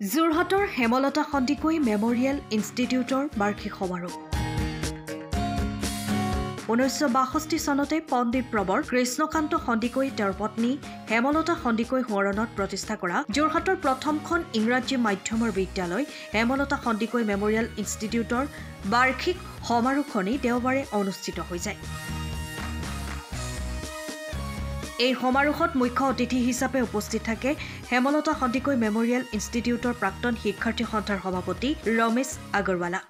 যোৰহাটৰ হেমলতা সন্দিকৈ মেমৰিয়েল ইনষ্টিটিউটৰ বাৰ্ষিক সমাৰোহ 1962 চনতে পণ্ডিত প্ৰবৰ কৃষ্ণকান্ত সন্দিকৈ তেওঁৰ পত্নী হেমলতা সন্দিকৈ সোঁৱৰণত প্ৰতিষ্ঠা কৰা যোৰহাটৰ প্ৰথমখন ইংৰাজী মাধ্যমৰ বিদ্যালয় হেমলতা সন্দিকৈ মেমৰিয়েল ইনষ্টিটিউটৰ বাৰ্ষিক সমাৰোহখনি দেওবাৰে অনুষ্ঠিত হৈ যায়। এই সমাৰোহত মুখ্য অতিথি হিচাপে উপস্থিত থাকে হেমলতা সন্দিকৈ মেমৰিয়েল ইনষ্টিটিউটৰ প্ৰাক্তন শিক্ষাৰ্থী সন্থাৰ সভাপতি ৰমেশ আগৰৱালা।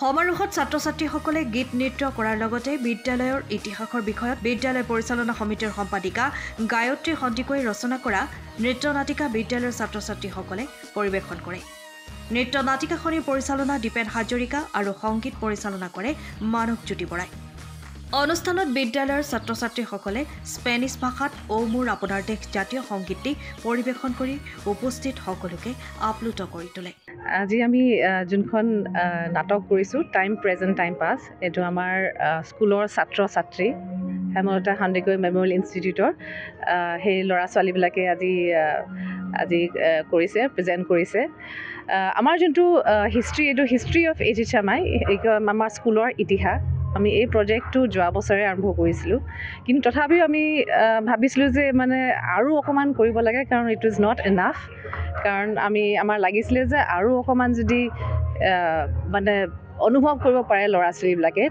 সমাৰোহত ছাত্ৰ-ছাত্ৰীসকলে গীত নৃত্য কৰাৰ লগতে বিদ্যালয়ৰ ইতিহাসৰ বিষয়ত বিদ্যালয় পৰিচালনা সমিতিৰ সম্পাদিকা গায়ত্ৰী সন্দিকৈ ৰচনা কৰা নৃত্য নাটিকা বিদ্যালয়ৰ ছাত্ৰ-ছাত্ৰীসকলে পৰিৱেশন কৰে। নৃত্য নাটিকাখনিৰ পৰিচালনা দীপেন হাজৰিকা আৰু সংগীত পৰিচালনা কৰে মানৱজ্যোতি বৰাই। অনুষ্ঠানত বিদ্যালয়ৰ ছাত্ৰ-ছাত্ৰীসকলে স্পেনিছ ভাষাত অ মোৰ আপোনাৰ দেশ জাতীয় সংগীতটি পৰিৱেশন কৰি উপস্থিত সকলোকে আপ্লুত কৰি তোলে। আজি আমি যোনখন নাটক কৰিছোঁ টাইম প্ৰেজেণ্ট টাইম পাছ, এইটো আমাৰ স্কুলৰ ছাত্ৰ-ছাত্ৰী হেমলতা সন্দিকৈ মেমৰিয়েল ইনষ্টিটিউটৰ সেই ল'ৰা ছোৱালীবিলাকে আজি কৰিছে, প্ৰেজেণ্ট কৰিছে। আমাৰ যোনটো হিষ্ট্ৰী, এইটো হিষ্ট্ৰী অফ HHMI, আমাৰ স্কুলৰ ইতিহাস। আমি এই প্ৰজেক্টটো যোৱা বছৰে আৰম্ভ কৰিছিলোঁ, কিন্তু তথাপিও আমি ভাবিছিলোঁ যে মানে আৰু অকণমান কৰিব লাগে, কাৰণ ইট ইজ নট এনাফ। কাৰণ আমাৰ লাগিছিলে যে আৰু অকণমান যদি মানে অনুভৱ কৰিব পাৰে ল'ৰা ছোৱালীবিলাকে,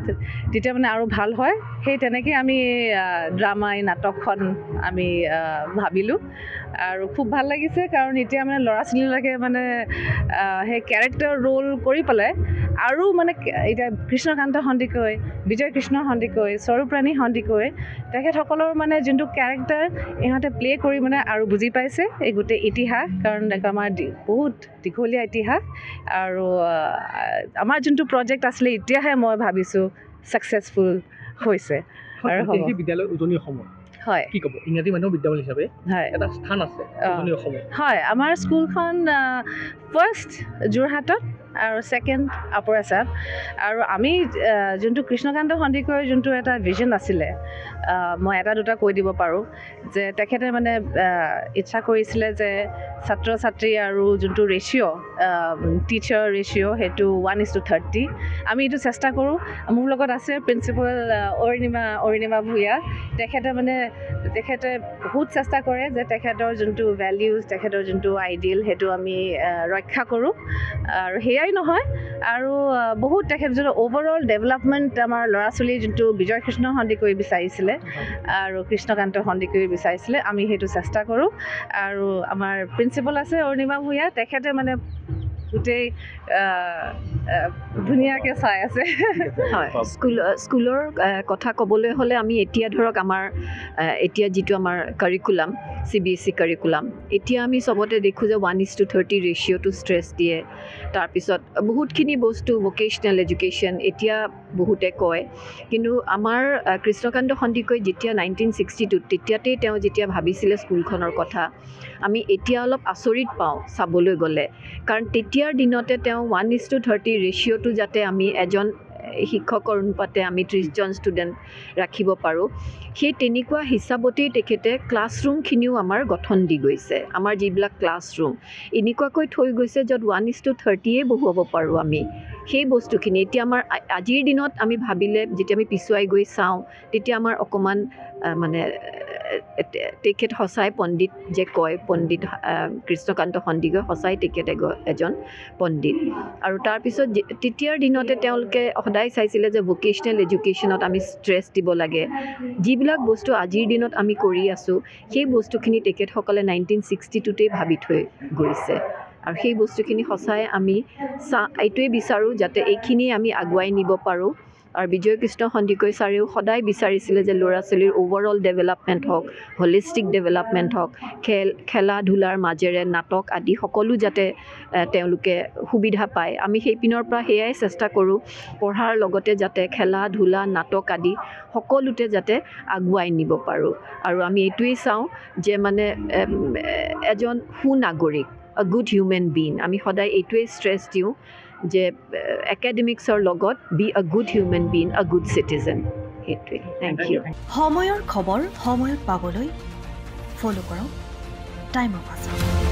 তেতিয়া মানে আৰু ভাল হয়। সেই তেনেকৈ আমি ড্ৰামা এই নাটকখন আমি ভাবিলোঁ আৰু খুব ভাল লাগিছে, কাৰণ এতিয়া মানে ল'ৰা ছোৱালীবিলাকে মানে সেই কেৰেক্টাৰ ৰোল কৰি পেলাই আৰু মানে এতিয়া কৃষ্ণকান্ত সন্দিকৈ, বিজয় কৃষ্ণ সন্দিকৈ, স্বৰূপৰাণী সন্দিকৈ, তেখেতসকলৰ মানে যোনটো কেৰেক্টাৰ ইহঁতে প্লে' কৰি মানে আৰু বুজি পাইছে এই গোটেই ইতিহাস, কাৰণ আমাৰ বহুত দীঘলীয়া ইতিহাস। আৰু আমাৰ যোনটো প্ৰজেক্ট আছিলে এতিয়াহে মই ভাবিছোঁ ছাকচেছফুল হৈছে। আৰু বিদ্যালয় উজনি অসমত হয়, কি ক'ব, ইংৰাজী মাধ্যমৰ বিদ্যালয় হিচাপে হয় এটা স্থান আছে উজনি অসমত। হয়, আমাৰ স্কুলখন ফাৰ্ষ্ট যোৰহাটত আৰু ছেকেণ্ড আপাৰ আছাম। আৰু আমি যোনটো কৃষ্ণকান্ত সন্দিকৈৰ যোনটো এটা ভিজন আছিলে, মই এটা দুটা কৈ দিব পাৰোঁ যে তেখেতে মানে ইচ্ছা কৰিছিলে যে ছাত্ৰ ছাত্ৰী আৰু যোনটো ৰেচিঅ' টিচাৰ ৰেচিঅ' সেইটো 1:30। আমি এইটো চেষ্টা কৰোঁ। মোৰ লগত আছে প্ৰিন্সিপাল অৰিণিমা ভূঞা। তেখেতে বহুত চেষ্টা কৰে যে তেখেতৰ যোনটো ভেলিউজ, তেখেতৰ যোনটো আইডিয়েল, সেইটো আমি ৰক্ষা কৰোঁ। আৰু সেয়াই নহয়, আৰু বহুত তেখেত যোনটো অভাৰঅল ডেভেলপমেণ্ট আমাৰ ল'ৰা ছোৱালী যোনটো বিজয় কৃষ্ণ সন্দিকৈ বিচাৰিছিলে আৰু কৃষ্ণকান্ত সন্দিকৈ বিচাৰিছিলে, আমি সেইটো চেষ্টা কৰোঁ। আৰু আমাৰ প্ৰিন্সিপাল আছে অৰিণিমা ভূঞা, তেখেতে মানে গোটেই ধুনীয়াকৈ চাই আছে। হয়, স্কুলৰ কথা ক'বলৈ হ'লে আমি এতিয়া ধৰক আমাৰ এতিয়া যিটো আমাৰ কাৰিকুলাম, CBSE কাৰিকুলাম, এতিয়া আমি চবতে দেখোঁ যে 1:30 ৰেচিঅ'টো ষ্ট্ৰেছ দিয়ে। তাৰপিছত বহুতখিনি বস্তু ভকেশ্যনেল এডুকেশ্যন এতিয়া বহুতে কয়, কিন্তু আমাৰ কৃষ্ণকান্ত সন্দিকৈ যেতিয়া 1962 তেতিয়াতেই তেওঁ যেতিয়া ভাবিছিলে স্কুলখনৰ কথা, আমি এতিয়া অলপ আচৰিত পাওঁ চাবলৈ গ'লে। কাৰণ তেতিয়াৰ দিনতে তেওঁ 1:30 ৰেচিঅ'টো যাতে আমি এজন শিক্ষকৰ অনুপাতে আমি 30জন ষ্টুডেণ্ট ৰাখিব পাৰোঁ, সেই তেনেকুৱা হিচাপতেই তেখেতে ক্লাছৰুমখিনিও আমাৰ গঠন দি গৈছে। আমাৰ যিবিলাক ক্লাছৰুম এনেকুৱাকৈ থৈ গৈছে য'ত 1:30 বহুৱাব পাৰোঁ আমি। সেই বস্তুখিনি এতিয়া আমাৰ আজিৰ দিনত আমি ভাবিলে, যেতিয়া আমি পিছুৱাই গৈ চাওঁ, তেতিয়া আমাৰ অকণমান মানে তেখেত সঁচাই পণ্ডিত যে কয়, পণ্ডিত কৃষ্ণকান্ত সন্দিকৈ সঁচাই তেখেতে এজন পণ্ডিত। আৰু তাৰপিছত তেতিয়াৰ দিনতে তেওঁলোকে সদায় চাইছিলে যে ভকেশ্যনেল এডুকেশ্যনত আমি ষ্ট্ৰেছ দিব লাগে। যিবিলাক বস্তু আজিৰ দিনত আমি কৰি আছোঁ, সেই বস্তুখিনি তেখেতসকলে 1962তেই ভাবি থৈ গৈছে। আৰু সেই বস্তুখিনি সঁচাই আমি এইটোৱে বিচাৰোঁ যাতে এইখিনিয়ে আমি আগুৱাই নিব পাৰোঁ। আৰু বিজয় কৃষ্ণ সন্দিকৈ ছাৰেও সদায় বিচাৰিছিলে যে ল'ৰা ছোৱালীৰ অভাৰঅল ডেভেলপমেণ্ট হওক, হলিষ্টিক ডেভেলপমেণ্ট হওক, খেলা ধূলাৰ মাজেৰে নাটক আদি সকলো যাতে তেওঁলোকে সুবিধা পায়। আমি সেই পিনৰ পৰা সেয়াই চেষ্টা কৰোঁ, পঢ়াৰ লগতে যাতে খেলা ধূলা নাটক আদি সকলোতে যাতে আগুৱাই নিব পাৰোঁ। আৰু আমি এইটোৱেই চাওঁ যে মানে এজন সুনাগৰিক, আ গুড হিউমেন বিং, আমি সদায় এইটোৱেই ষ্ট্ৰেছ দিওঁ যে একাডেমিক্সৰ লগত be a good human being, a good citizen. সেইটোৱে থেংক ইউ সময়ৰ খবৰ সময়ত পাবলৈ ফ'ল' কৰক টাইম অফ আছাম।